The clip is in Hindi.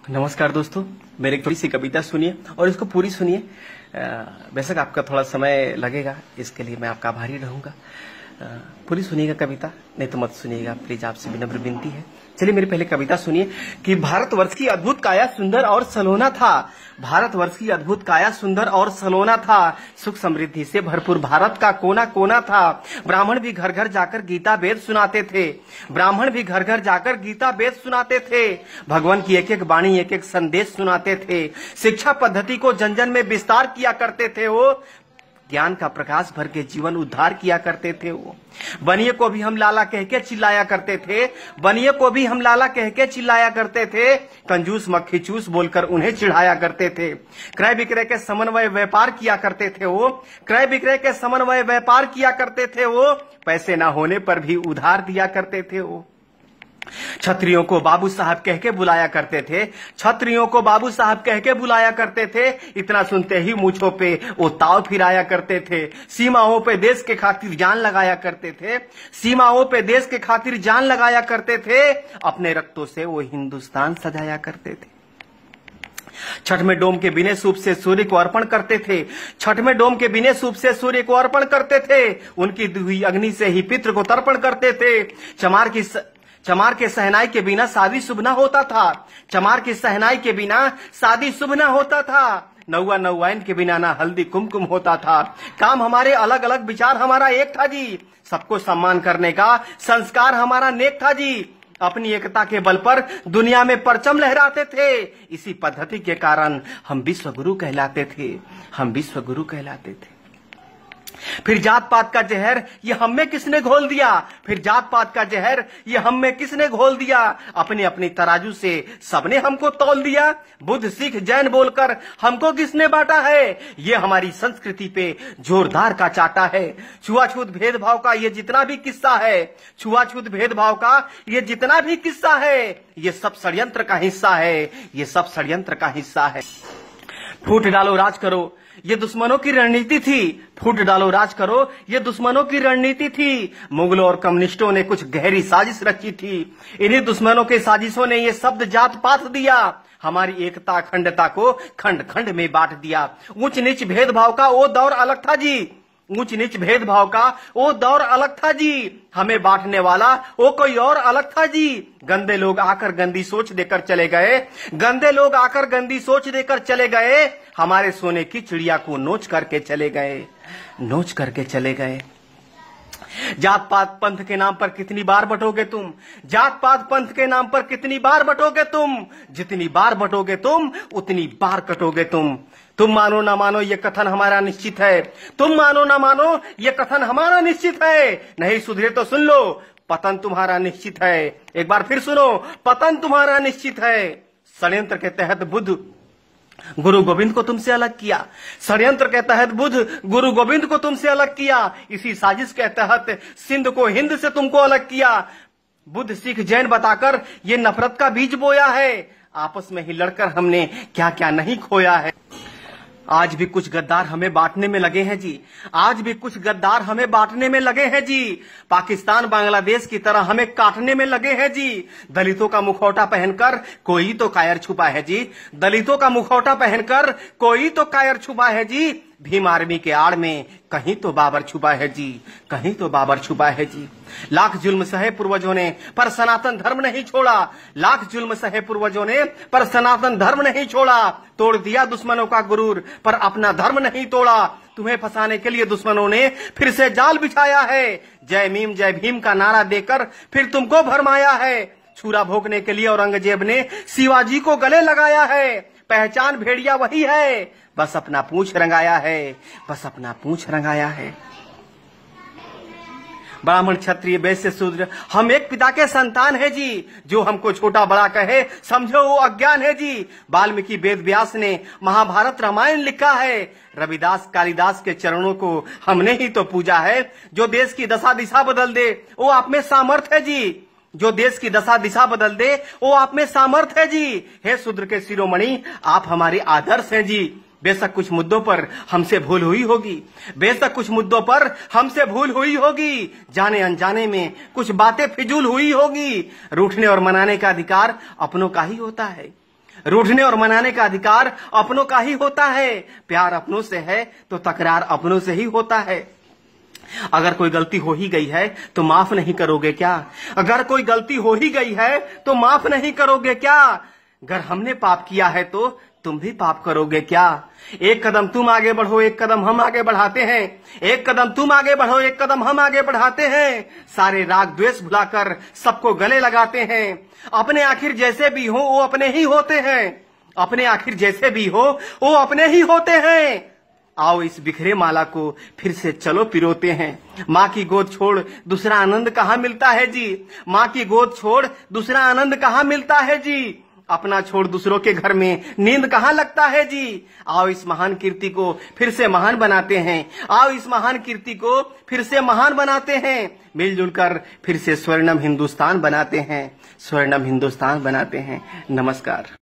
नमस्कार दोस्तों, मेरी एक थोड़ी सी कविता सुनिए और इसको पूरी सुनिए। बेशक आपका थोड़ा समय लगेगा, इसके लिए मैं आपका आभारी रहूंगा। पूरी सुनिएगा कविता, नहीं तो मत सुनिएगा प्लीज, आपसे विनम्र विनती है। चलिए मेरी पहले कविता सुनिए कि भारतवर्ष की अद्भुत काया सुंदर और सलोना था। भारतवर्ष की अद्भुत काया सुंदर और सलोना था। सुख समृद्धि से भरपूर भारत का कोना कोना था। ब्राह्मण भी घर घर जाकर गीता वेद सुनाते थे। ब्राह्मण भी घर घर जाकर गीता वेद सुनाते थे। भगवान की एक एक वाणी एक एक संदेश सुनाते थे। शिक्षा पद्धति को जन जन में विस्तार किया करते थे। वो ज्ञान का प्रकाश भर के जीवन उद्धार किया करते थे। वो बनिए को भी हम लाला कह के चिल्लाया करते थे। बनिए को भी हम लाला कह के चिल्लाया करते थे। कंजूस मक्खी चूस बोलकर उन्हें चिढ़ाया करते थे। क्रय विक्रय के समन्वय व्यापार किया करते थे। वो क्रय विक्रय के समन्वय व्यापार किया करते थे। वो पैसे ना होने पर भी उधार दिया करते थे। वो छत्रियों को बाबू साहब कह के बुलाया करते थे। छत्रियों को बाबू साहब कह के बुलाया करते थे। इतना सुनते ही मूंछों पे वो ताव फिराया करते थे। सीमाओं पे देश के खातिर जान लगाया करते थे। सीमाओं पे देश के खातिर जान लगाया करते थे। अपने रक्तों से वो हिंदुस्तान सजाया करते थे। छठ में डोम के बिने सूप से सूर्य को अर्पण करते थे। छठ में डोम के बिने सूप से सूर्य को अर्पण करते थे। उनकी दुही अग्नि से ही पितृ को तर्पण करते थे। चमार के सहनाई के बिना शादी शुभ न होता था। चमार की सहनाई के बिना शादी शुभ न होता था। नौवा नौवाइन के बिना ना हल्दी कुमकुम होता था। काम हमारे अलग अलग, विचार हमारा एक था जी। सबको सम्मान करने का संस्कार हमारा नेक था जी। अपनी एकता के बल पर दुनिया में परचम लहराते थे। इसी पद्धति के कारण हम विश्व गुरु कहलाते थे। हम विश्व गुरु कहलाते थे। फिर जात पात का जहर ये हम में किसने घोल दिया। फिर जात पात का जहर ये हम में किसने घोल दिया। अपनी अपनी तराजू से सबने हमको तौल दिया। बुद्ध सिख जैन बोलकर हमको किसने बांटा है। ये हमारी संस्कृति पे जोरदार का चाटा है। छुआछूत भेदभाव का ये जितना भी किस्सा है। छुआछूत भेदभाव का ये जितना भी किस्सा है, ये सब षड्यंत्र का हिस्सा है। ये सब षड्यंत्र का हिस्सा है। फूट डालो राज करो, ये दुश्मनों की रणनीति थी। फूट डालो राज करो, ये दुश्मनों की रणनीति थी। मुगलों और कम्युनिस्टों ने कुछ गहरी साजिश रची थी। इन्हीं दुश्मनों के साजिशों ने ये शब्द जात पात दिया। हमारी एकता अखंडता को खंड खंड में बांट दिया। ऊंच नीच भेदभाव का वो दौर अलग था जी। ऊंच नीच भेदभाव का वो दौर अलग था जी। हमें बांटने वाला वो कोई और अलग था जी। गंदे लोग आकर गंदी सोच देकर चले गए। गंदे लोग आकर गंदी सोच देकर चले गए। हमारे सोने की चिड़िया को नोच करके चले गए। नोच करके चले गए। जात पात पंथ के नाम पर कितनी बार बटोगे तुम। जात पात पंथ के नाम पर कितनी बार बटोगे तुम। जितनी बार बटोगे तुम उतनी बार कटोगे तुम। तुम मानो ना मानो ये कथन हमारा निश्चित है। तुम मानो ना मानो ये कथन हमारा निश्चित है। नहीं सुधरे तो सुन लो, पतन तुम्हारा निश्चित है। एक बार फिर सुनो, पतन तुम्हारा निश्चित है। षड्यंत्र के तहत बुद्ध गुरु गोविंद को तुमसे अलग किया। षड्यंत्र के तहत बुद्ध गुरु गोविंद को तुमसे अलग किया। इसी साजिश के तहत सिंध को हिंद से तुमको अलग किया। बुद्ध सिख जैन बताकर ये नफरत का बीज बोया है। आपस में ही लड़कर हमने क्या क्या नहीं खोया है। आज भी कुछ गद्दार हमें बांटने में लगे हैं जी। आज भी कुछ गद्दार हमें बांटने में लगे हैं जी। पाकिस्तान बांग्लादेश की तरह हमें काटने में लगे हैं जी। दलितों का मुखौटा पहनकर कोई तो कायर छुपा है जी। दलितों का मुखौटा पहनकर कोई तो कायर छुपा है जी। भीम आर्मी के आड़ में कहीं तो बाबर छुपा है जी। कहीं तो बाबर छुपा है जी। लाख जुल्म सहे पूर्वजों ने पर सनातन धर्म नहीं छोड़ा। लाख जुल्म सहे पूर्वजों ने पर सनातन धर्म नहीं छोड़ा। तोड़ दिया दुश्मनों का गुरूर पर अपना धर्म नहीं तोड़ा। तुम्हें फंसाने के लिए दुश्मनों ने फिर से जाल बिछाया है। जय भीम का नारा देकर फिर तुमको भरमाया है। छुरा भोगने के लिए औरंगजेब ने शिवाजी को गले लगाया है। पहचान भेड़िया वही है, बस अपना पूंछ रंगाया है। बस अपना पूंछ रंगाया है। ब्राह्मण क्षत्रिय वैश्य शूद्र हम एक पिता के संतान है जी। जो हमको छोटा बड़ा कहे समझो वो अज्ञान है जी। वाल्मीकि वेद व्यास ने महाभारत रामायण लिखा है। रविदास कालिदास के चरणों को हमने ही तो पूजा है। जो देश की दशा दिशा बदल दे वो आप में सामर्थ है जी। जो देश की दशा दिशा बदल दे वो आप में सामर्थ है जी। हे शूद्र के शिरोमणि आप हमारे आदर्श हैं जी। बेशक कुछ मुद्दों पर हमसे भूल हुई होगी। बेशक कुछ मुद्दों पर हमसे भूल हुई होगी। जाने अनजाने में कुछ बातें फिजूल हुई होगी। रूठने और मनाने का अधिकार अपनों का ही होता है। रूठने और मनाने का अधिकार अपनों का ही होता है। प्यार अपनों से है तो तकरार अपनों से ही होता है। अगर कोई गलती हो ही गई है तो माफ नहीं करोगे क्या? अगर कोई गलती हो ही गई है तो माफ नहीं करोगे क्या? अगर हमने पाप किया है तो तुम भी पाप करोगे क्या? एक कदम तुम आगे बढ़ो, एक कदम हम आगे बढ़ाते हैं। एक कदम तुम आगे बढ़ो, एक कदम हम आगे बढ़ाते हैं। सारे राग द्वेष भुलाकर सबको गले लगाते हैं। अपने आखिर जैसे भी हो वो अपने ही होते हैं। अपने आखिर जैसे भी हो वो अपने ही होते हैं। आओ इस बिखरे माला को फिर से चलो पिरोते हैं। माँ की गोद छोड़ दूसरा आनंद कहाँ मिलता है जी? माँ की गोद छोड़ दूसरा आनंद कहाँ मिलता है जी? अपना छोड़ दूसरों के घर में नींद कहाँ लगता है जी? आओ इस महान कीर्ति को फिर से महान बनाते हैं। आओ इस महान कीर्ति को फिर से महान बनाते हैं। मिलजुल कर फिर से स्वर्णम हिंदुस्तान बनाते हैं। स्वर्णम हिंदुस्तान बनाते हैं। नमस्कार।